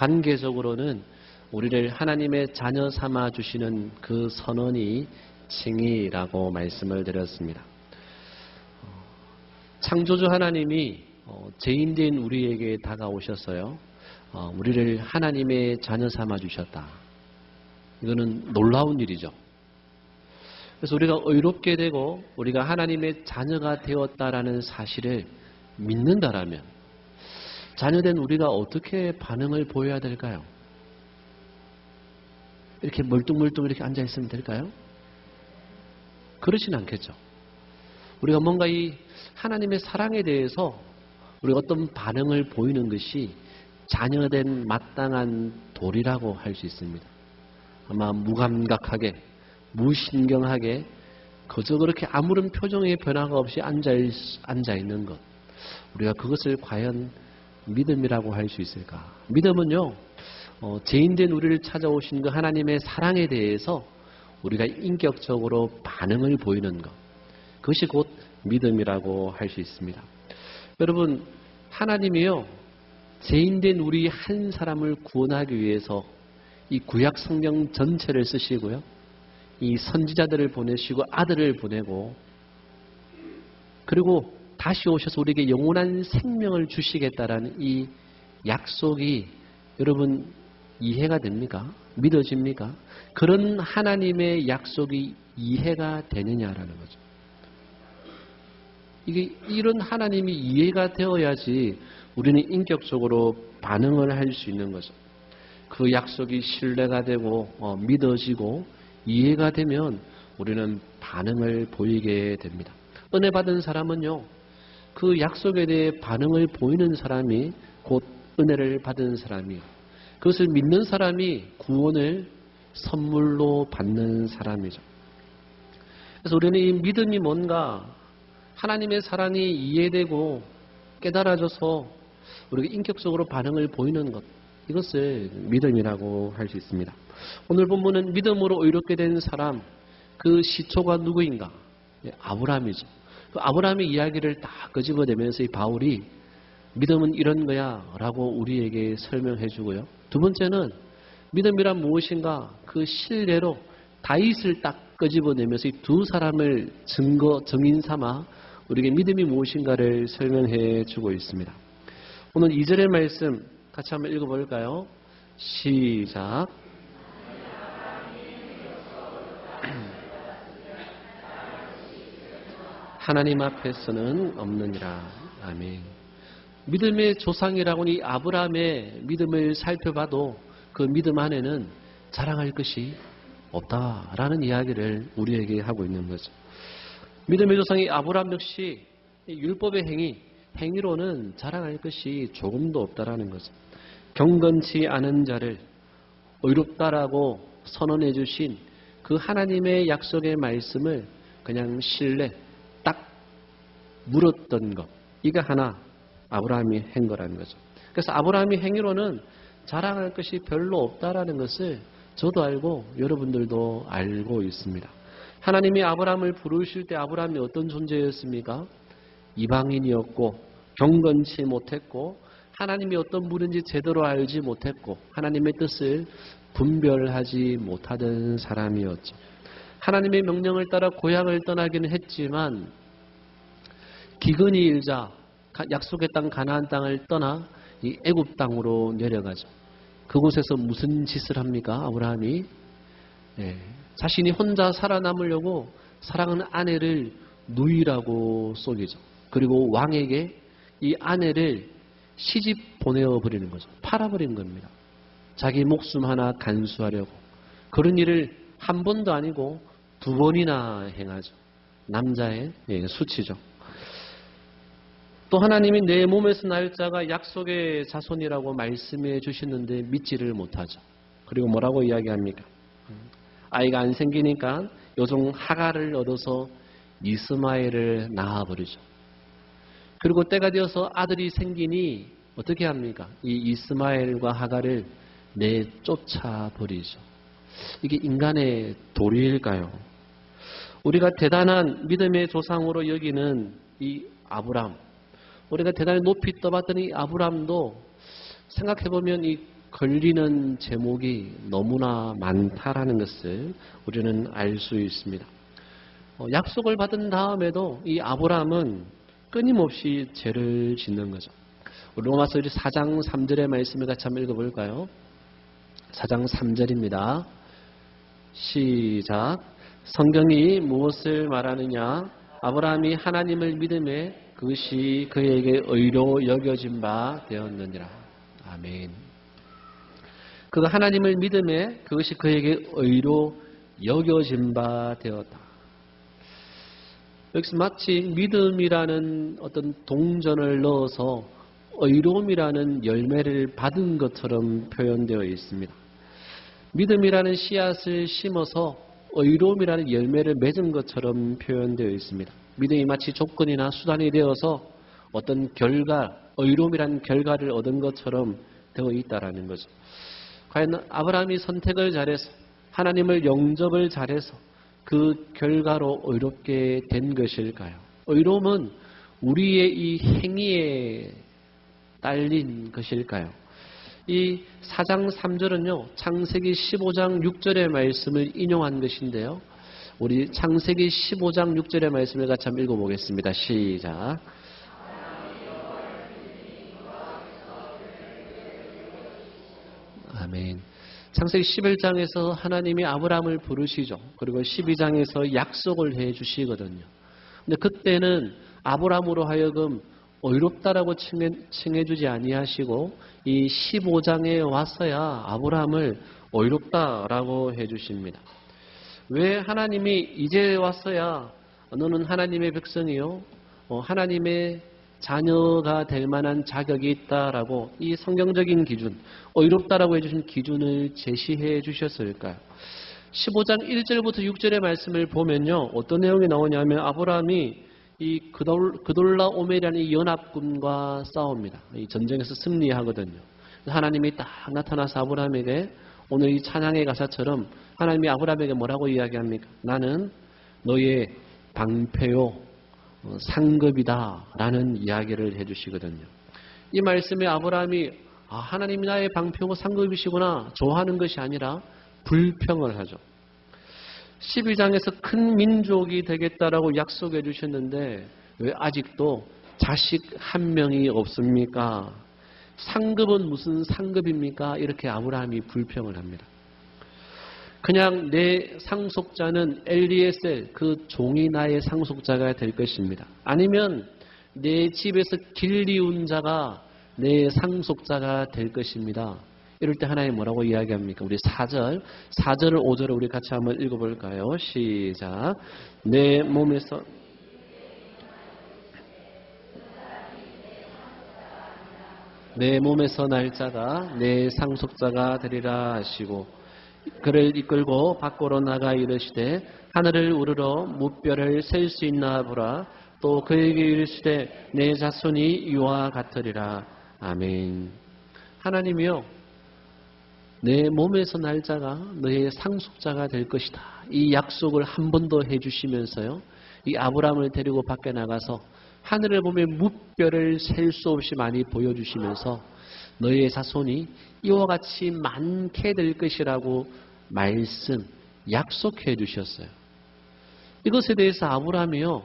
관계적으로는 우리를 하나님의 자녀 삼아 주시는 그 선언이 칭의라고 말씀을 드렸습니다. 창조주 하나님이 죄인된 우리에게 다가오셔서요, 우리를 하나님의 자녀 삼아 주셨다. 이거는 놀라운 일이죠. 그래서 우리가 의롭게 되고 우리가 하나님의 자녀가 되었다라는 사실을 믿는다라면 자녀된 우리가 어떻게 반응을 보여야 될까요? 이렇게 멀뚱멀뚱 이렇게 앉아있으면 될까요? 그렇진 않겠죠. 우리가 뭔가 이 하나님의 사랑에 대해서 우리가 어떤 반응을 보이는 것이 자녀된 마땅한 도리라고 할 수 있습니다. 아마 무감각하게, 무신경하게 그저 그렇게 아무런 표정의 변화가 없이 앉아있는 것, 우리가 그것을 과연 믿음이라고 할 수 있을까? 믿음은요, 죄인된 우리를 찾아오신 그 하나님의 사랑에 대해서 우리가 인격적으로 반응을 보이는 것, 그것이 곧 믿음이라고 할 수 있습니다. 여러분, 하나님이요, 죄인된 우리 한 사람을 구원하기 위해서 이 구약 성경 전체를 쓰시고요, 이 선지자들을 보내시고 아들을 보내고, 그리고 다시 오셔서 우리에게 영원한 생명을 주시겠다라는 이 약속이 여러분 이해가 됩니까? 믿어집니까? 그런 하나님의 약속이 이해가 되느냐라는 거죠. 이런 하나님이 이해가 되어야지 우리는 인격적으로 반응을 할 수 있는 거죠. 그 약속이 신뢰가 되고 믿어지고 이해가 되면 우리는 반응을 보이게 됩니다. 은혜 받은 사람은요, 그 약속에 대해 반응을 보이는 사람이 곧 은혜를 받은 사람이에요. 그것을 믿는 사람이 구원을 선물로 받는 사람이죠. 그래서 우리는 이 믿음이 뭔가 하나님의 사랑이 이해되고 깨달아져서 우리가 인격적으로 반응을 보이는 것, 이것을 믿음이라고 할 수 있습니다. 오늘 본문은 믿음으로 의롭게 된 사람, 그 시초가 누구인가? 아브라함이죠. 그 아브라함의 이야기를 다 끄집어내면서 이 바울이 믿음은 이런 거야 라고 우리에게 설명해 주고요. 두 번째는 믿음이란 무엇인가? 그 실례로 다윗을 딱 끄집어내면서 이 두 사람을 정인 삼아 우리에게 믿음이 무엇인가를 설명해 주고 있습니다. 오늘 2절의 말씀 같이 한번 읽어볼까요? 시작. 하나님 앞에서는 없느니라. 아멘. 믿음의 조상이라고는 이 아브라함의 믿음을 살펴봐도 그 믿음 안에는 자랑할 것이 없다라는 이야기를 우리에게 하고 있는 거죠. 믿음의 조상이 아브라함 역시 율법의 행위로는 자랑할 것이 조금도 없다라는 거죠. 경건치 않은 자를 의롭다라고 선언해 주신 그 하나님의 약속의 말씀을 그냥 신뢰, 딱 물었던 것, 이거 하나 아브라함이 한 거라는 거죠. 그래서 아브라함의 행위로는 자랑할 것이 별로 없다라는 것을 저도 알고 여러분들도 알고 있습니다. 하나님이 아브라함을 부르실 때 아브라함이 어떤 존재였습니까? 이방인이었고 경건치 못했고 하나님이 어떤 분인지 제대로 알지 못했고 하나님의 뜻을 분별하지 못하던 사람이었죠. 하나님의 명령을 따라 고향을 떠나기는 했지만 기근이 일자 약속의 땅 가나안 땅을 떠나 이 애굽 땅으로 내려가죠. 그곳에서 무슨 짓을 합니까? 아브라함이 자신이 혼자 살아남으려고 사랑하는 아내를 누이라고 속이죠. 그리고 왕에게 이 아내를 시집 보내어 버리는 거죠. 팔아버린 겁니다. 자기 목숨 하나 간수하려고. 그런 일을 한 번도 아니고 두 번이나 행하죠. 남자의 수치죠. 또 하나님이 내 몸에서 날 자가 약속의 자손이라고 말씀해 주시는데 믿지를 못하죠. 그리고 뭐라고 이야기합니까? 아이가 안 생기니까 요종 하갈을 얻어서 이스마엘을 낳아버리죠. 그리고 때가 되어서 아들이 생기니 어떻게 합니까? 이 이스마엘과 하갈을 내쫓아버리죠. 이게 인간의 도리일까요? 우리가 대단한 믿음의 조상으로 여기는 이 아브람, 우리가 대단히 높이 떠봤던 이 아브람도 생각해보면 이 걸리는 제목이 너무나 많다라는 것을 우리는 알 수 있습니다. 약속을 받은 다음에도 이 아브라함은 끊임없이 죄를 짓는 거죠. 로마서 4장 3절의 말씀을 같이 한번 읽어볼까요? 4장 3절입니다. 시작. 성경이 무엇을 말하느냐? 아브라함이 하나님을 믿음에 그것이 그에게 의로 여겨진 바 되었느니라. 아멘. 그가 하나님을 믿음에 그것이 그에게 의로 여겨진 바 되었다. 여기서 마치 믿음이라는 어떤 동전을 넣어서 의로움이라는 열매를 받은 것처럼 표현되어 있습니다. 믿음이라는 씨앗을 심어서 의로움이라는 열매를 맺은 것처럼 표현되어 있습니다. 믿음이 마치 조건이나 수단이 되어서 어떤 결과, 의로움이라는 결과를 얻은 것처럼 되어 있다라는 거죠. 과연 아브라함이 선택을 잘해서 하나님을 영접을 잘해서 그 결과로 의롭게 된 것일까요? 의로움은 우리의 이 행위에 딸린 것일까요? 이 4장 3절은요, 창세기 15장 6절의 말씀을 인용한 것인데요. 우리 창세기 15장 6절의 말씀을 같이 한번 읽어보겠습니다. 시작. 아멘. 창세기 11장에서 하나님이 아브라함을 부르시죠. 그리고 12장에서 약속을 해 주시거든요. 근데 그때는 아브라함으로 하여금 의롭다라고 칭해주지 아니하시고 이 15장에 와서야 아브라함을 의롭다라고 해주십니다. 왜 하나님이 이제 왔어야 너는 하나님의 백성이요 하나님의 자녀가 될 만한 자격이 있다라고 이 성경적인 기준, 의롭다라고 해주신 기준을 제시해 주셨을까요? 15장 1절부터 6절의 말씀을 보면요, 어떤 내용이 나오냐면 아브라함이 이 그돌라오멜이라는 이 연합군과 싸웁니다. 이 전쟁에서 승리하거든요. 하나님이 딱 나타나서 아브라함에게 오늘 이 찬양의 가사처럼 하나님이 아브라함에게 뭐라고 이야기합니까? 나는 너의 방패요 상급이다 라는 이야기를 해주시거든요. 이 말씀에 아브라함이 하나님이 나의 방패고 상급이시구나 좋아하는 것이 아니라 불평을 하죠. 12장에서 큰 민족이 되겠다라고 약속해 주셨는데 왜 아직도 자식 한 명이 없습니까? 상급은 무슨 상급입니까? 이렇게 아브라함이 불평을 합니다. 그냥 내 상속자는 엘리에셀, 그 종이 나의 상속자가 될 것입니다. 아니면 내 집에서 길리운 자가 내 상속자가 될 것입니다. 이럴 때 하나님 뭐라고 이야기합니까? 우리 4절을 5절을 우리 같이 한번 읽어볼까요? 시작. 내 몸에서 날 자가 내 상속자가 되리라 하시고 그를 이끌고 밖으로 나가 이르시되 하늘을 우러러 무뼈를 셀 수 있나 보라. 또 그에게 이르시되 내 자손이 이와 같으리라. 아멘. 하나님이요 내 몸에서 날 자가 너의 상속자가 될 것이다. 이 약속을 한 번 더 해주시면서요 이 아브라함을 데리고 밖에 나가서 하늘을 보며 무뼈를 셀 수 없이 많이 보여주시면서 너의 자손이 이와 같이 많게 될 것이라고 약속해 주셨어요. 이것에 대해서 아브라함이요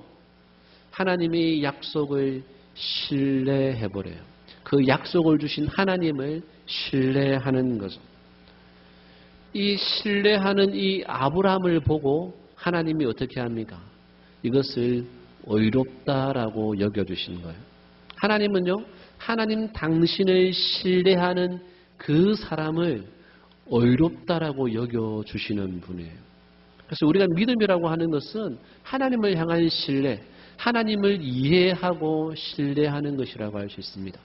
하나님의 약속을 신뢰해버려요. 그 약속을 주신 하나님을 신뢰하는 거죠. 이 신뢰하는 이 아브라함을 보고 하나님이 어떻게 합니까? 이것을 의롭다라고 여겨주신 거예요. 하나님은요 하나님 당신을 신뢰하는 그 사람을 의롭다라고 여겨주시는 분이에요. 그래서 우리가 믿음이라고 하는 것은 하나님을 향한 신뢰, 하나님을 이해하고 신뢰하는 것이라고 할 수 있습니다.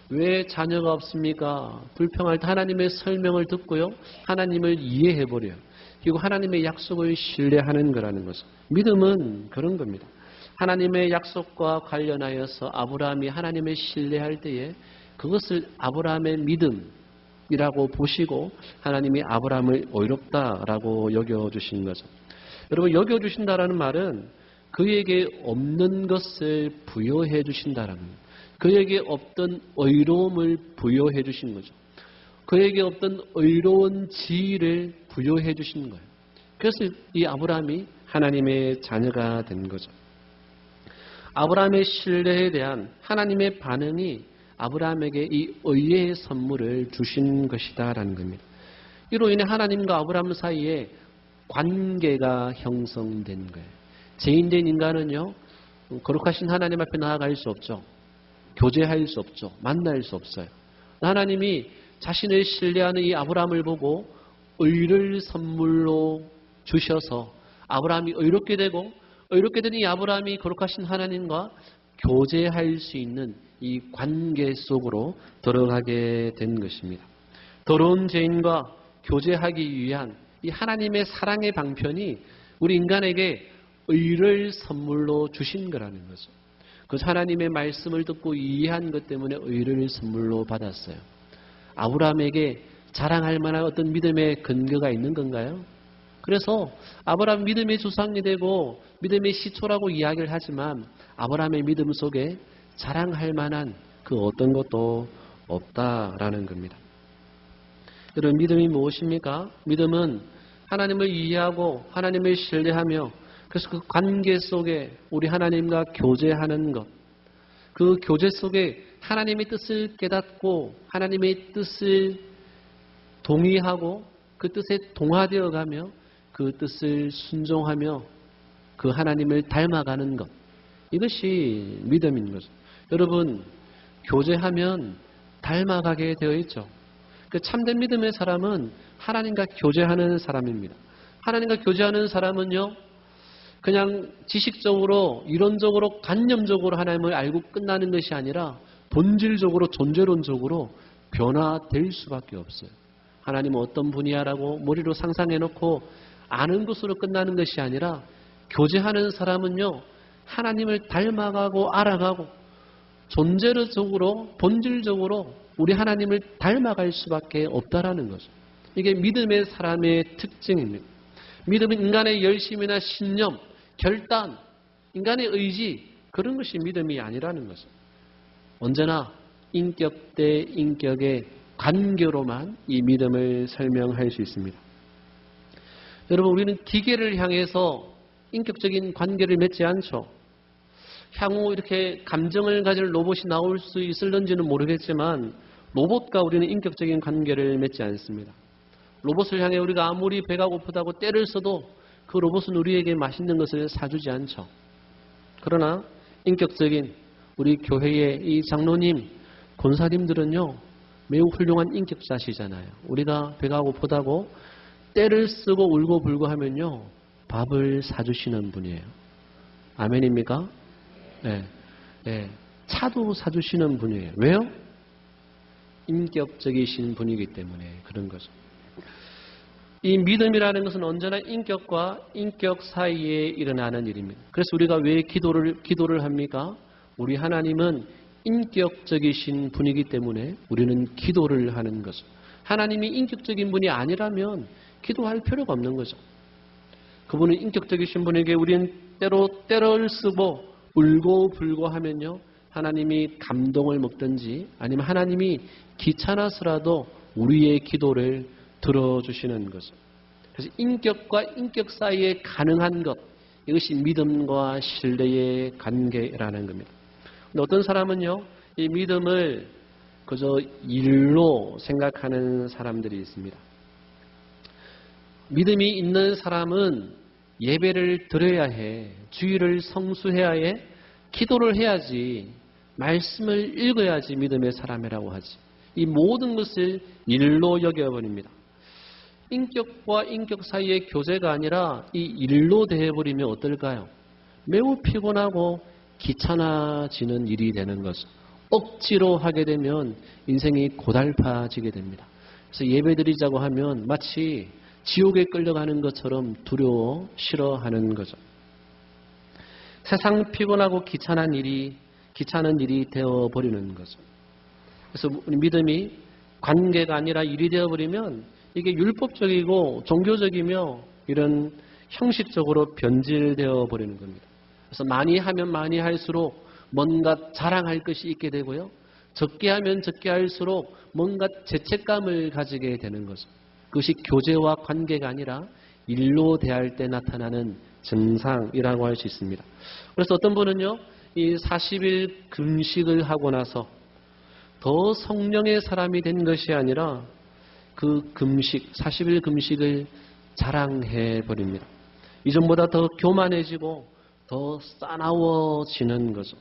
왜 자녀가 없습니까? 불평할 때 하나님의 설명을 듣고요. 하나님을 이해해버려요. 그리고 하나님의 약속을 신뢰하는 거라는 거죠. 믿음은 그런 겁니다. 하나님의 약속과 관련하여서 아브라함이 하나님을 신뢰할 때에 그것을 아브라함의 믿음이라고 보시고 하나님이 아브라함을 의롭다라고 여겨주신 거죠. 여러분 여겨주신다라는 말은 그에게 없는 것을 부여해 주신다라는 거예요. 그에게 없던 의로움을 부여해 주신 거죠. 그에게 없던 의로운 지위를 부여해 주신 거예요. 그래서 이 아브라함이 하나님의 자녀가 된 거죠. 아브라함의 신뢰에 대한 하나님의 반응이 아브라함에게 이 의의 선물을 주신 것이다라는 겁니다. 이로 인해 하나님과 아브라함 사이에 관계가 형성된 거예요. 죄인된 인간은요, 거룩하신 하나님 앞에 나아갈 수 없죠. 교제할 수 없죠. 만날 수 없어요. 하나님이 자신을 신뢰하는 이 아브라함을 보고 의를 선물로 주셔서 아브라함이 의롭게 되고, 의롭게 된 이 아브라함이 거룩하신 하나님과 교제할 수 있는 이 관계 속으로 들어가게 된 것입니다. 더러운 죄인과 교제하기 위한 이 하나님의 사랑의 방편이 우리 인간에게 의를 선물로 주신 거라는 거죠. 그 하나님의 말씀을 듣고 이해한 것 때문에 의를 선물로 받았어요. 아브라함에게 자랑할 만한 어떤 믿음의 근거가 있는 건가요? 그래서 아브라함 믿음의 조상이 되고 믿음의 시초라고 이야기를 하지만 아브라함의 믿음 속에 자랑할 만한 그 어떤 것도 없다라는 겁니다. 여러분, 믿음이 무엇입니까? 믿음은 하나님을 이해하고 하나님을 신뢰하며 그래서 그 관계 속에 우리 하나님과 교제하는 것, 그 교제 속에 하나님의 뜻을 깨닫고 하나님의 뜻을 동의하고 그 뜻에 동화되어 가며 그 뜻을 순종하며 그 하나님을 닮아가는 것, 이것이 믿음인 거죠. 여러분, 교제하면 닮아가게 되어 있죠. 그 참된 믿음의 사람은 하나님과 교제하는 사람입니다. 하나님과 교제하는 사람은요, 그냥 지식적으로, 이론적으로, 관념적으로 하나님을 알고 끝나는 것이 아니라 본질적으로, 존재론적으로 변화될 수밖에 없어요. 하나님은 어떤 분이야라고 머리로 상상해놓고 아는 것으로 끝나는 것이 아니라 교제하는 사람은요, 하나님을 닮아가고 알아가고 존재적으로, 본질적으로 우리 하나님을 닮아갈 수밖에 없다라는 거죠. 이게 믿음의 사람의 특징입니다. 믿음은 인간의 열심이나 신념, 결단, 인간의 의지, 그런 것이 믿음이 아니라는 거죠. 언제나 인격 대 인격의 관계로만 이 믿음을 설명할 수 있습니다. 여러분, 우리는 기계를 향해서 인격적인 관계를 맺지 않죠. 향후 이렇게 감정을 가질 로봇이 나올 수 있을런지는 모르겠지만 로봇과 우리는 인격적인 관계를 맺지 않습니다. 로봇을 향해 우리가 아무리 배가 고프다고 떼를 써도 그 로봇은 우리에게 맛있는 것을 사주지 않죠. 그러나 인격적인 우리 교회의 이 장로님, 권사님들은요, 매우 훌륭한 인격자시잖아요. 우리가 배가 고프다고 떼를 쓰고 울고 불고 하면요, 밥을 사주시는 분이에요. 아멘입니까? 네. 네. 차도 사주시는 분이에요. 왜요? 인격적이신 분이기 때문에 그런 거죠. 이 믿음이라는 것은 언제나 인격과 인격 사이에 일어나는 일입니다. 그래서 우리가 왜 기도를 합니까? 우리 하나님은 인격적이신 분이기 때문에 우리는 기도를 하는 거죠. 하나님이 인격적인 분이 아니라면 기도할 필요가 없는 거죠. 그분은 인격적이신 분에게 우리는 때로 때를 쓰고 울고 불고 하면요, 하나님이 감동을 먹든지 아니면 하나님이 귀찮아서라도 우리의 기도를 들어주시는 거죠. 그래서 인격과 인격 사이에 가능한 것, 이것이 믿음과 신뢰의 관계라는 겁니다. 근데 어떤 사람은요, 이 믿음을 그저 일로 생각하는 사람들이 있습니다. 믿음이 있는 사람은 예배를 드려야 해, 주일을 성수해야 해, 기도를 해야지, 말씀을 읽어야지 믿음의 사람이라고 하지. 이 모든 것을 일로 여겨버립니다. 인격과 인격 사이의 교제가 아니라 이 일로 대해버리면 어떨까요? 매우 피곤하고 귀찮아지는 일이 되는 거죠. 억지로 하게 되면 인생이 고달파지게 됩니다. 그래서 예배드리자고 하면 마치 지옥에 끌려가는 것처럼 두려워 싫어하는 거죠. 세상 피곤하고 귀찮은 일이 되어버리는 거죠. 그래서 우리 믿음이 관계가 아니라 일이 되어버리면 이게 율법적이고 종교적이며 이런 형식적으로 변질되어 버리는 겁니다. 그래서 많이 하면 많이 할수록 뭔가 자랑할 것이 있게 되고요. 적게 하면 적게 할수록 뭔가 죄책감을 가지게 되는 거죠. 그것이 교제와 관계가 아니라 일로 대할 때 나타나는 증상이라고 할 수 있습니다. 그래서 어떤 분은요, 이 40일 금식을 하고 나서 더 성령의 사람이 된 것이 아니라 그 금식, 40일 금식을 자랑해 버립니다. 이전보다 더 교만해지고 더 싸나워지는 거죠.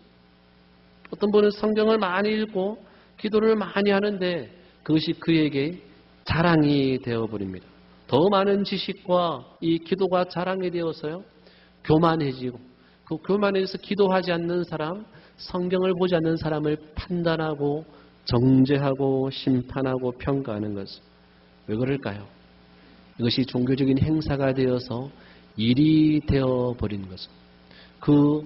어떤 분은 성경을 많이 읽고 기도를 많이 하는데 그것이 그에게 자랑이 되어버립니다. 더 많은 지식과 이 기도가 자랑이 되어서요, 교만해지고, 그 교만해서 기도하지 않는 사람, 성경을 보지 않는 사람을 판단하고 정죄하고 심판하고 평가하는 것은 왜 그럴까요? 이것이 종교적인 행사가 되어서 일이 되어버린 것은, 그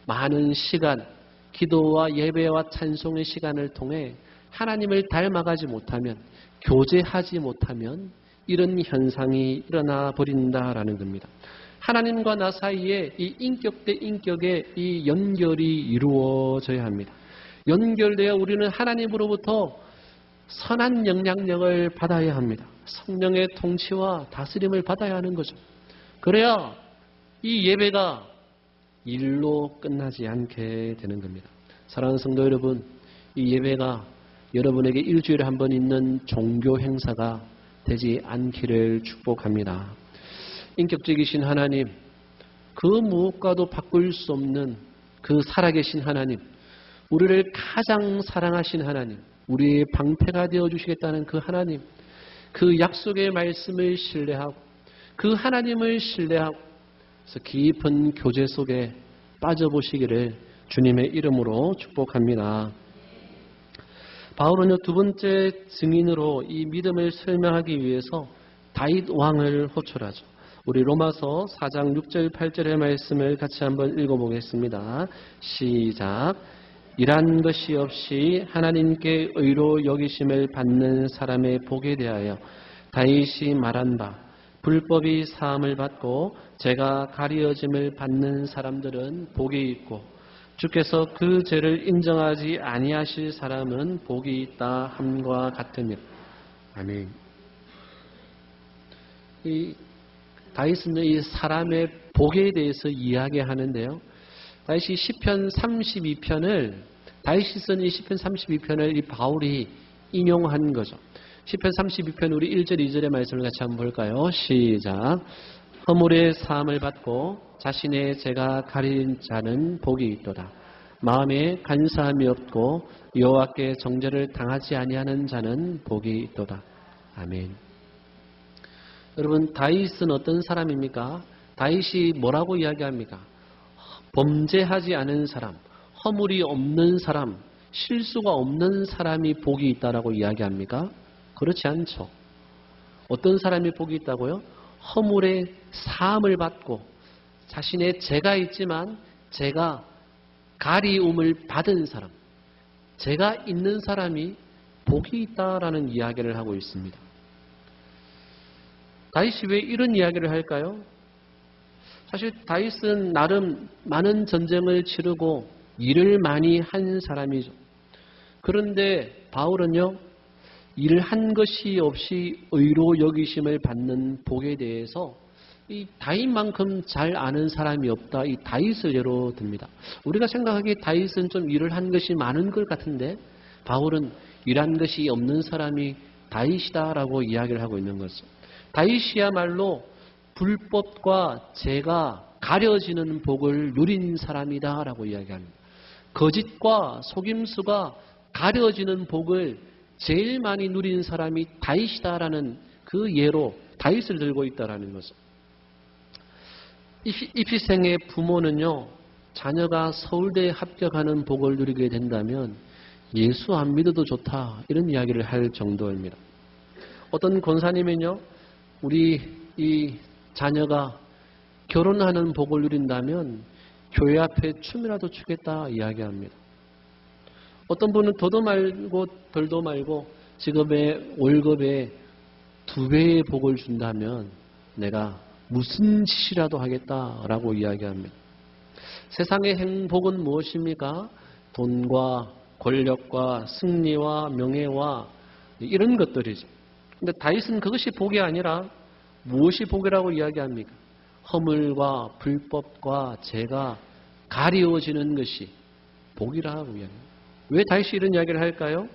많은 시간, 기도와 예배와 찬송의 시간을 통해 하나님을 닮아가지 못하면, 교제하지 못하면 이런 현상이 일어나 버린다라는 겁니다. 하나님과 나 사이에 이 인격 대 인격의 이 연결이 이루어져야 합니다. 연결되어 우리는 하나님으로부터 선한 영향력을 받아야 합니다. 성령의 통치와 다스림을 받아야 하는 거죠. 그래야 이 예배가 일로 끝나지 않게 되는 겁니다. 사랑하는 성도 여러분, 이 예배가 여러분에게 일주일에 한 번 있는 종교 행사가 되지 않기를 축복합니다. 인격적이신 하나님, 그 무엇과도 바꿀 수 없는 그 살아계신 하나님, 우리를 가장 사랑하신 하나님, 우리의 방패가 되어주시겠다는 그 하나님, 그 약속의 말씀을 신뢰하고 그 하나님을 신뢰하고 그래서 깊은 교제 속에 빠져보시기를 주님의 이름으로 축복합니다. 바울은요, 두 번째 증인으로 이 믿음을 설명하기 위해서 다윗 왕을 호출하죠. 우리 로마서 4장 6절 8절의 말씀을 같이 한번 읽어보겠습니다. 시작. 일한 것이 없이 하나님께 의로 여기심을 받는 사람의 복에 대하여 다윗이 말한 바, 불법이 사함을 받고 죄가 가리어짐을 받는 사람들은 복이 있고 주께서 그 죄를 인정하지 아니하실 사람은 복이 있다 함과 같으니라. 아멘. 이 다윗은 이 사람의 복에 대해서 이야기하는데요. 다윗이 시편 32편을 다윗이 쓴 이 시편 32편을 이 바울이 인용한 거죠. 시편 32편 우리 1절 2절의 말씀을 같이 한번 볼까요? 시작. 허물의 사함을 받고 자신의 죄가 가린 자는 복이 있도다. 마음에 간사함이 없고 여호와께 정죄를 당하지 아니하는 자는 복이 있도다. 아멘. 여러분, 다윗은 어떤 사람입니까? 다윗이 뭐라고 이야기합니까? 범죄하지 않은 사람, 허물이 없는 사람, 실수가 없는 사람이 복이 있다라고 이야기합니까? 그렇지 않죠. 어떤 사람이 복이 있다고요? 허물의 사함을 받고 자신의 죄가 있지만 죄가 가리움을 받은 사람, 죄가 있는 사람이 복이 있다라는 이야기를 하고 있습니다. 다윗이 왜 이런 이야기를 할까요? 사실 다윗은 나름 많은 전쟁을 치르고 일을 많이 한 사람이죠. 그런데 바울은요, 일을 한 것이 없이 의로 여기심을 받는 복에 대해서 이 다윗만큼 잘 아는 사람이 없다. 이 다윗을 예로 듭니다. 우리가 생각하기에 다윗은 좀 일을 한 것이 많은 것 같은데 바울은 일한 것이 없는 사람이 다윗이다라고 이야기를 하고 있는 거죠. 다윗이야말로 불법과 죄가 가려지는 복을 누린 사람이다라고 이야기합니다. 거짓과 속임수가 가려지는 복을 제일 많이 누린 사람이 다윗이다라는 그 예로 다윗을 들고 있다라는 거죠. 입시생의 부모는요, 자녀가 서울대에 합격하는 복을 누리게 된다면 예수 안 믿어도 좋다 이런 이야기를 할 정도입니다. 어떤 권사님은요, 우리 이 자녀가 결혼하는 복을 누린다면 교회 앞에 춤이라도 추겠다 이야기합니다. 어떤 분은 더도 말고 덜도 말고 지금의 월급의 2배의 복을 준다면 내가 무슨 짓이라도 하겠다라고 이야기합니다. 세상의 행복은 무엇입니까? 돈과 권력과 승리와 명예와 이런 것들이죠. 근데 다윗은 그것이 복이 아니라 무엇이 복이라고 이야기합니까? 허물과 불법과 죄가 가리워지는 것이 복이라고 이야기합니다. 왜 다윗이 이런 이야기를 할까요?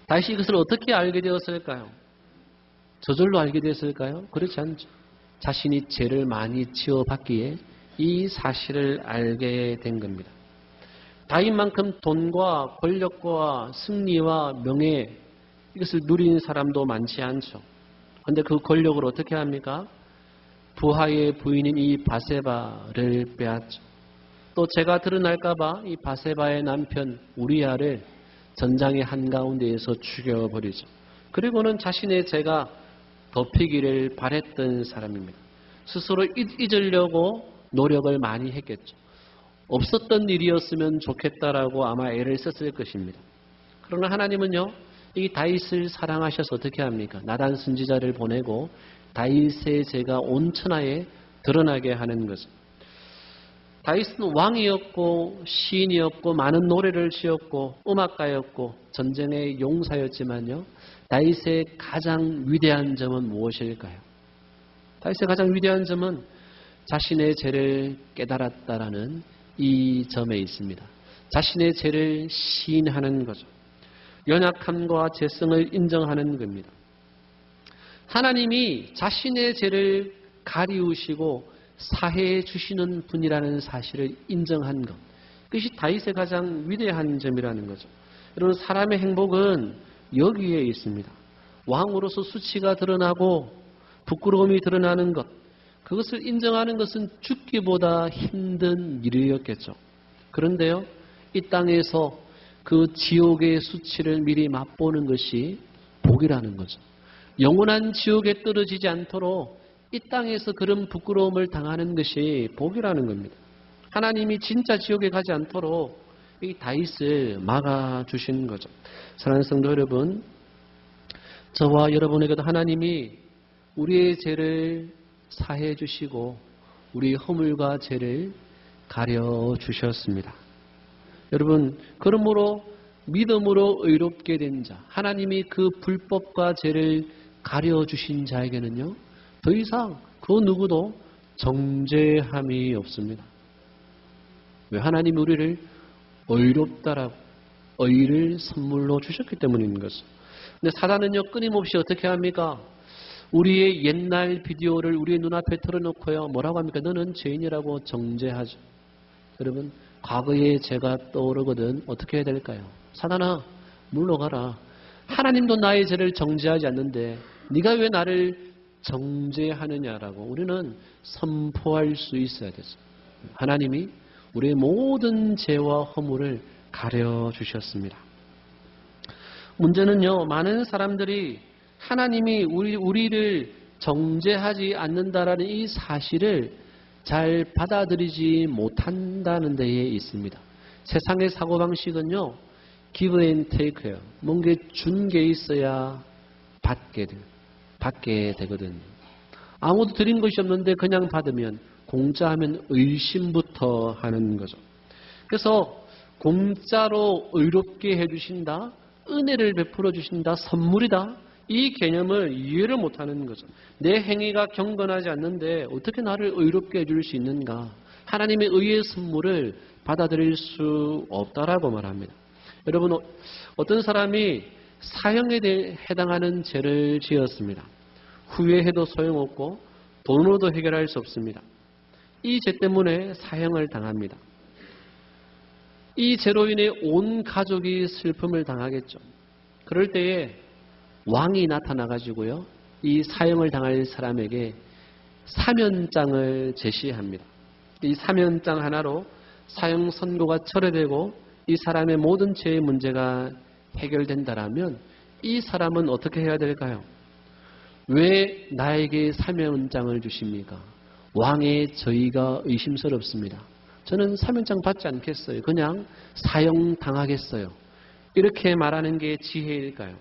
다윗이 이것을 어떻게 알게 되었을까요? 저절로 알게 되었을까요? 그렇지 않죠. 자신이 죄를 많이 지어봤기에 이 사실을 알게 된 겁니다. 다윗만큼 돈과 권력과 승리와 명예 이것을 누린 사람도 많지 않죠. 그런데 그 권력을 어떻게 합니까? 부하의 부인인 이 바세바를 빼앗죠. 또 죄가 드러날까봐 이 바세바의 남편 우리아를 전장의 한가운데에서 죽여버리죠. 그리고는 자신의 죄가 덮이기를 바랬던 사람입니다. 스스로 잊으려고 노력을 많이 했겠죠. 없었던 일이었으면 좋겠다라고 아마 애를 썼을 것입니다. 그러나 하나님은요, 이 다윗을 사랑하셔서 어떻게 합니까? 나단 선지자를 보내고 다윗의 죄가 온 천하에 드러나게 하는 거죠. 다윗은 왕이었고 시인이었고 많은 노래를 지었고 음악가였고 전쟁의 용사였지만요, 다윗의 가장 위대한 점은 무엇일까요? 다윗의 가장 위대한 점은 자신의 죄를 깨달았다라는 이 점에 있습니다. 자신의 죄를 시인하는 거죠. 연약함과 죄성을 인정하는 겁니다. 하나님이 자신의 죄를 가리우시고 사해해 주시는 분이라는 사실을 인정한 것. 그것이 다윗의 가장 위대한 점이라는 거죠. 여러분, 사람의 행복은 여기에 있습니다. 왕으로서 수치가 드러나고 부끄러움이 드러나는 것. 그것을 인정하는 것은 죽기보다 힘든 일이었겠죠. 그런데요, 이 땅에서 그 지옥의 수치를 미리 맛보는 것이 복이라는 거죠. 영원한 지옥에 떨어지지 않도록 이 땅에서 그런 부끄러움을 당하는 것이 복이라는 겁니다. 하나님이 진짜 지옥에 가지 않도록 이 다윗을 막아주신 거죠. 사랑하는 성도 여러분, 저와 여러분에게도 하나님이 우리의 죄를 사해 주시고 우리 허물과 죄를 가려 주셨습니다. 여러분, 그러므로 믿음으로 의롭게 된 자, 하나님이 그 불법과 죄를 가려 주신 자에게는요, 더 이상 그 누구도 정죄함이 없습니다. 왜? 하나님이 우리를 의롭다라고 의를 선물로 주셨기 때문인 것이죠. 근데 사단은요, 끊임없이 어떻게 합니까? 우리의 옛날 비디오를 우리의 눈앞에 틀어놓고요, 뭐라고 합니까? 너는 죄인이라고 정죄하죠. 여러분, 과거의 죄가 떠오르거든 어떻게 해야 될까요? 사단아, 물러가라. 하나님도 나의 죄를 정죄하지 않는데 네가 왜 나를 정죄하느냐라고 우리는 선포할 수 있어야 되죠. 하나님이 우리의 모든 죄와 허물을 가려주셨습니다. 문제는요, 많은 사람들이 하나님이 우리를 정죄하지 않는다라는 이 사실을 잘 받아들이지 못한다는 데에 있습니다. 세상의 사고방식은요, give and take예요. 뭔가 준 게 있어야 받게 되거든요. 아무도 드린 것이 없는데 그냥 받으면, 공짜하면 의심부터 하는 거죠. 그래서 공짜로 의롭게 해주신다, 은혜를 베풀어 주신다, 선물이다, 이 개념을 이해를 못하는 거죠. 내 행위가 경건하지 않는데 어떻게 나를 의롭게 해줄 수 있는가? 하나님의 의의 선물을 받아들일 수 없다라고 말합니다. 여러분, 어떤 사람이 사형에 해당하는 죄를 지었습니다. 후회해도 소용없고 돈으로도 해결할 수 없습니다. 이 죄 때문에 사형을 당합니다. 이 죄로 인해 온 가족이 슬픔을 당하겠죠. 그럴 때에 왕이 나타나가지고요, 이 사형을 당할 사람에게 사면장을 제시합니다. 이 사면장 하나로 사형 선고가 철회되고 이 사람의 모든 죄의 문제가 해결된다라면 이 사람은 어떻게 해야 될까요? 왜 나에게 사면장을 주십니까? 왕의 저희가 의심스럽습니다. 저는 사면장 받지 않겠어요. 그냥 사형 당하겠어요. 이렇게 말하는 게 지혜일까요?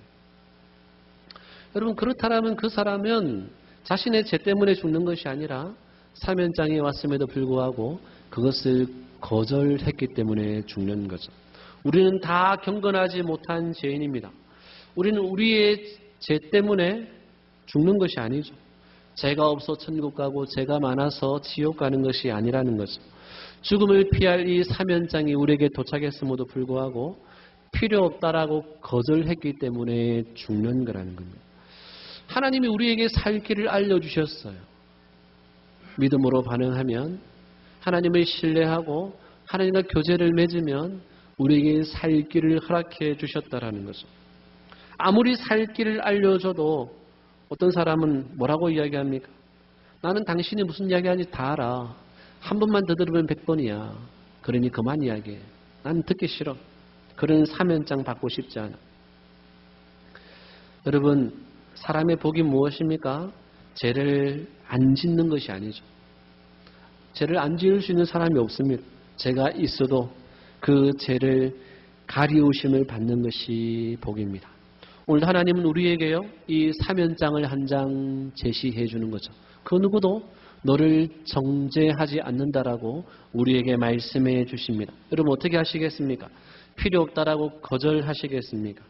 여러분, 그렇다면 그 사람은 자신의 죄 때문에 죽는 것이 아니라 사면장이 왔음에도 불구하고 그것을 거절했기 때문에 죽는 거죠. 우리는 다 경건하지 못한 죄인입니다. 우리는 우리의 죄 때문에 죽는 것이 아니죠. 죄가 없어 천국 가고 죄가 많아서 지옥 가는 것이 아니라는 거죠. 죽음을 피할 이 사면장이 우리에게 도착했음에도 불구하고 필요 없다라고 거절했기 때문에 죽는 거라는 겁니다. 하나님이 우리에게 살 길을 알려주셨어요. 믿음으로 반응하면, 하나님을 신뢰하고 하나님과 교제를 맺으면 우리에게 살 길을 허락해 주셨다라는 거죠. 아무리 살 길을 알려줘도 어떤 사람은 뭐라고 이야기합니까? 나는 당신이 무슨 이야기하는지 다 알아. 한 번만 더 들으면 100번이야. 그러니 그만 이야기해. 난 듣기 싫어. 그런 사면장 받고 싶지 않아. 여러분, 사람의 복이 무엇입니까? 죄를 안 짓는 것이 아니죠. 죄를 안 지을 수 있는 사람이 없습니다. 죄가 있어도 그 죄를 가리우심을 받는 것이 복입니다. 오늘 하나님은 우리에게요, 이 사면장을 한 장 제시해 주는 거죠. 그 누구도 너를 정죄하지 않는다라고 우리에게 말씀해 주십니다. 여러분 어떻게 하시겠습니까? 필요 없다라고 거절하시겠습니까?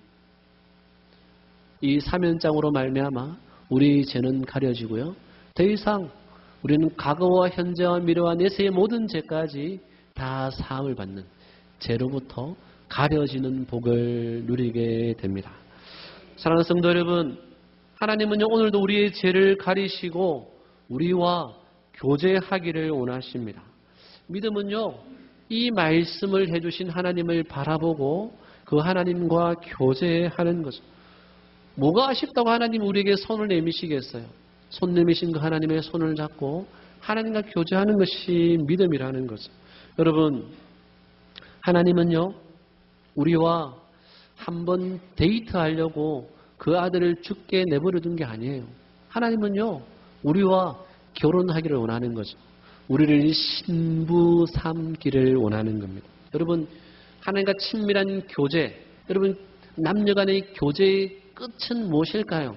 이 사면장으로 말미암아 우리 죄는 가려지고요. 더 이상 우리는 과거와 현재와 미래와 내세의 모든 죄까지 다 사함을 받는, 죄로부터 가려지는 복을 누리게 됩니다. 사랑하는 성도 여러분, 하나님은요 오늘도 우리의 죄를 가리시고 우리와 교제하기를 원하십니다. 믿음은요 이 말씀을 해주신 하나님을 바라보고 그 하나님과 교제하는 거죠. 뭐가 아쉽다고 하나님 우리에게 손을 내미시겠어요? 손 내미신 그 하나님의 손을 잡고 하나님과 교제하는 것이 믿음이라는 거죠. 여러분, 하나님은요 우리와 한번 데이트하려고 그 아들을 죽게 내버려 둔 게 아니에요. 하나님은요 우리와 결혼하기를 원하는 거죠. 우리를 신부 삼기를 원하는 겁니다. 여러분, 하나님과 친밀한 교제, 여러분 남녀 간의 교제의 끝은 무엇일까요?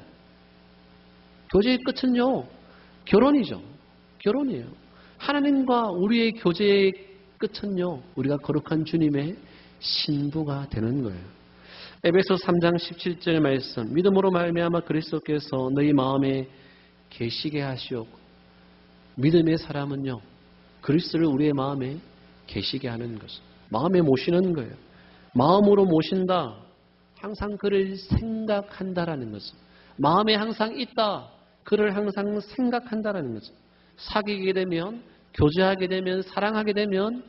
교제의 끝은요 결혼이죠. 결혼이에요. 하나님과 우리의 교제의 끝은요 우리가 거룩한 주님의 신부가 되는 거예요. 에베소 3장 17절 말씀, 믿음으로 말미암아 그리스도께서 너희 마음에 계시게 하시옵고. 믿음의 사람은요 그리스도를 우리의 마음에 계시게 하는 것이죠. 마음에 모시는 거예요. 마음으로 모신다. 항상 그를 생각한다라는 거죠. 마음에 항상 있다. 그를 항상 생각한다라는 거죠. 사귀게 되면, 교제하게 되면, 사랑하게 되면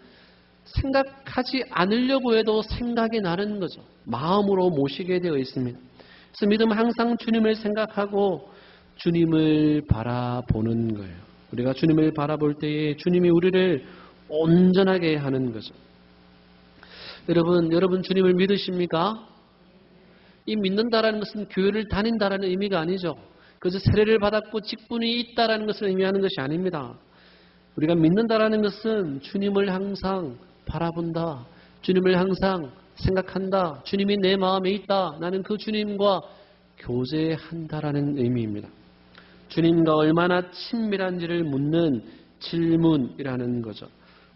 생각하지 않으려고 해도 생각이 나는 거죠. 마음으로 모시게 되어 있습니다. 그래서 믿음은 항상 주님을 생각하고 주님을 바라보는 거예요. 우리가 주님을 바라볼 때에 주님이 우리를 온전하게 하는 거죠. 여러분 주님을 믿으십니까? 이 믿는다라는 것은 교회를 다닌다라는 의미가 아니죠. 그래서 세례를 받았고 직분이 있다라는 것을 의미하는 것이 아닙니다. 우리가 믿는다라는 것은 주님을 항상 바라본다. 주님을 항상 생각한다. 주님이 내 마음에 있다. 나는 그 주님과 교제한다라는 의미입니다. 주님과 얼마나 친밀한지를 묻는 질문이라는 거죠.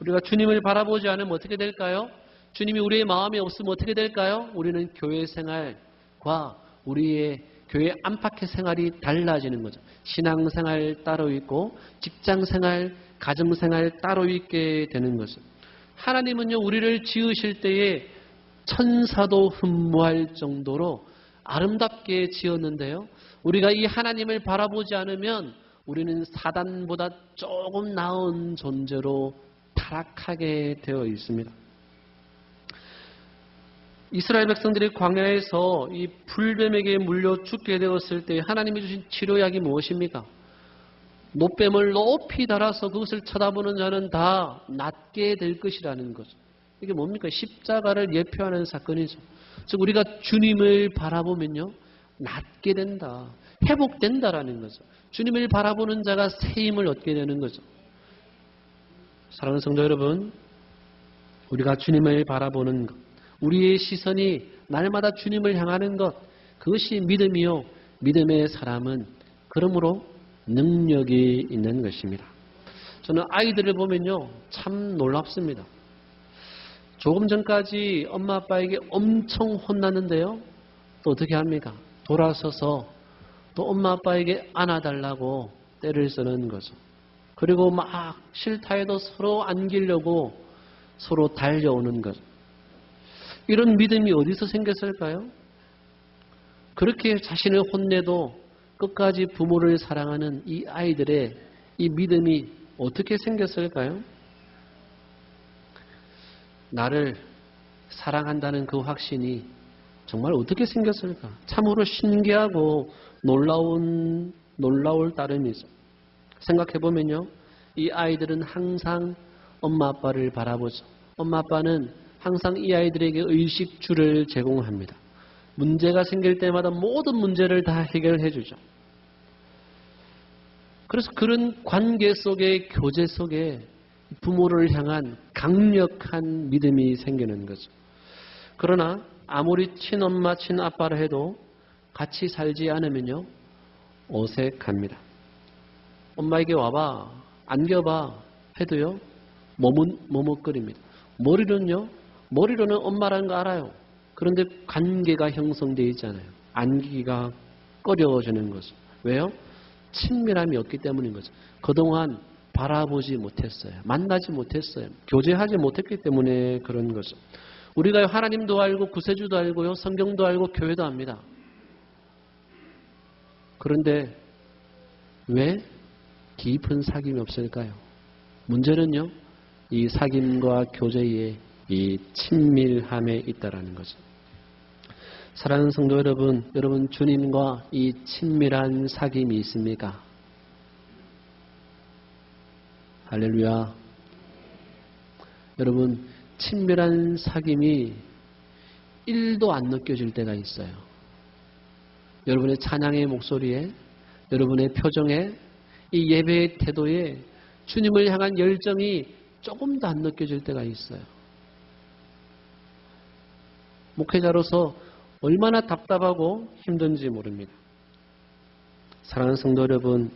우리가 주님을 바라보지 않으면 어떻게 될까요? 주님이 우리의 마음에 없으면 어떻게 될까요? 우리는 교회 생활과 우리의 교회 안팎의 생활이 달라지는 거죠. 신앙생활 따로 있고 직장생활, 가정생활 따로 있게 되는 거죠. 하나님은요 우리를 지으실 때에 천사도 흠모할 정도로 아름답게 지었는데요. 우리가 이 하나님을 바라보지 않으면 우리는 사단보다 조금 나은 존재로 타락하게 되어 있습니다. 이스라엘 백성들이 광야에서 이 불뱀에게 물려 죽게 되었을 때 하나님이 주신 치료약이 무엇입니까? 노뱀을 높이 달아서 그것을 쳐다보는 자는 다 낫게 될 것이라는 거죠. 이게 뭡니까? 십자가를 예표하는 사건이죠. 즉 우리가 주님을 바라보면요 낫게 된다, 회복된다라는 거죠. 주님을 바라보는 자가 새 힘을 얻게 되는 거죠. 사랑하는 성도 여러분, 우리가 주님을 바라보는 것, 우리의 시선이 날마다 주님을 향하는 것, 그것이 믿음이요 믿음의 사람은 그러므로 능력이 있는 것입니다. 저는 아이들을 보면요 참 놀랍습니다. 조금 전까지 엄마 아빠에게 엄청 혼났는데요. 또 어떻게 합니까? 돌아서서 또 엄마 아빠에게 안아달라고 떼를 쓰는 거죠. 그리고 막 싫다 해도 서로 안기려고 서로 달려오는 거죠. 이런 믿음이 어디서 생겼을까요? 그렇게 자신을 혼내도 끝까지 부모를 사랑하는 이 아이들의 이 믿음이 어떻게 생겼을까요? 나를 사랑한다는 그 확신이 정말 어떻게 생겼을까? 참으로 신기하고 놀라울 따름이죠. 생각해보면요. 이 아이들은 항상 엄마 아빠를 바라보죠. 엄마 아빠는 항상 이 아이들에게 의식주를 제공합니다. 문제가 생길 때마다 모든 문제를 다 해결해 주죠. 그래서 그런 관계 속에, 교제 속에 부모를 향한 강력한 믿음이 생기는 거죠. 그러나 아무리 친엄마, 친아빠라 해도 같이 살지 않으면요, 어색합니다. 엄마에게 와봐, 안겨봐 해도요, 머뭇거립니다. 머리로는 엄마라는 거 알아요. 그런데 관계가 형성되어 있잖아요. 안기기가 꺼려지는 거죠. 왜요? 친밀함이 없기 때문인 거죠. 그동안 바라보지 못했어요. 만나지 못했어요. 교제하지 못했기 때문에 그런 거죠. 우리가 하나님도 알고 구세주도 알고요. 성경도 알고 교회도 압니다. 그런데 왜 깊은 사귐이 없을까요? 문제는요. 이 사귐과 교제의 이 친밀함에 있다라는 거죠. 사랑하는 성도 여러분 주님과 이 친밀한 사귐이 있습니까? 할렐루야. 여러분 친밀한 사귐이 1도 안 느껴질 때가 있어요. 여러분의 찬양의 목소리에, 여러분의 표정에, 이 예배의 태도에 주님을 향한 열정이 조금도 안 느껴질 때가 있어요. 목회자로서 얼마나 답답하고 힘든지 모릅니다. 사랑하는 성도 여러분,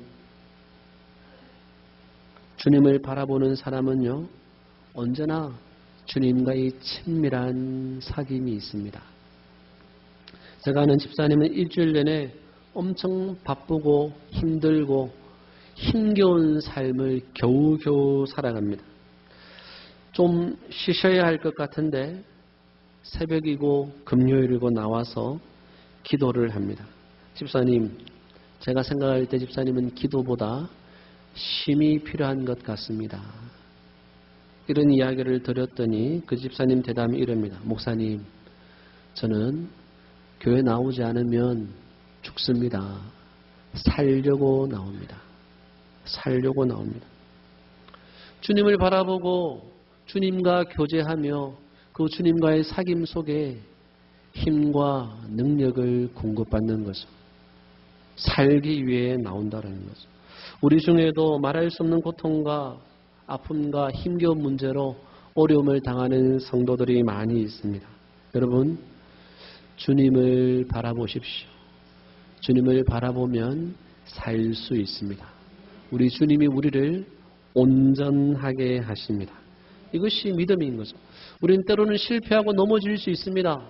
주님을 바라보는 사람은요, 언제나 주님과의 친밀한 사귐이 있습니다. 제가 아는 집사님은 일주일 내내 엄청 바쁘고 힘들고 힘겨운 삶을 겨우겨우 살아갑니다. 좀 쉬셔야 할 것 같은데 새벽이고 금요일이고 나와서 기도를 합니다. 집사님, 제가 생각할 때 집사님은 기도보다 쉼이 필요한 것 같습니다. 이런 이야기를 드렸더니 그 집사님 대답이 이럽니다. 목사님, 저는 교회 나오지 않으면 죽습니다. 살려고 나옵니다. 살려고 나옵니다. 주님을 바라보고 주님과 교제하며 그 주님과의 사귐 속에 힘과 능력을 공급받는 거죠. 살기 위해 나온다는 거죠. 우리 중에도 말할 수 없는 고통과 아픔과 힘겨운 문제로 어려움을 당하는 성도들이 많이 있습니다. 여러분, 주님을 바라보십시오. 주님을 바라보면 살 수 있습니다. 우리 주님이 우리를 온전하게 하십니다. 이것이 믿음인 거죠. 우리는 때로는 실패하고 넘어질 수 있습니다.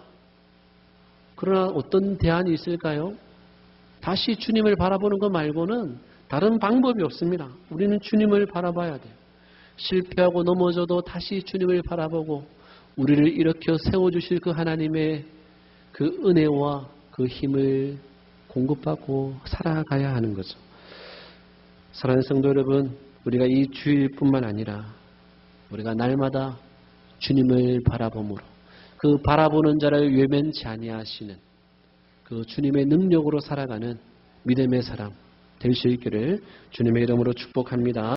그러나 어떤 대안이 있을까요? 다시 주님을 바라보는 것 말고는 다른 방법이 없습니다. 우리는 주님을 바라봐야 돼요. 실패하고 넘어져도 다시 주님을 바라보고 우리를 일으켜 세워주실 그 하나님의 그 은혜와 그 힘을 공급받고 살아가야 하는 거죠. 사랑하는 성도 여러분, 우리가 이 주일뿐만 아니라 우리가 날마다 주님을 바라봄으로 그 바라보는 자를 외면치 아니하시는 그 주님의 능력으로 살아가는 믿음의 사람 될 수 있기를 주님의 이름으로 축복합니다.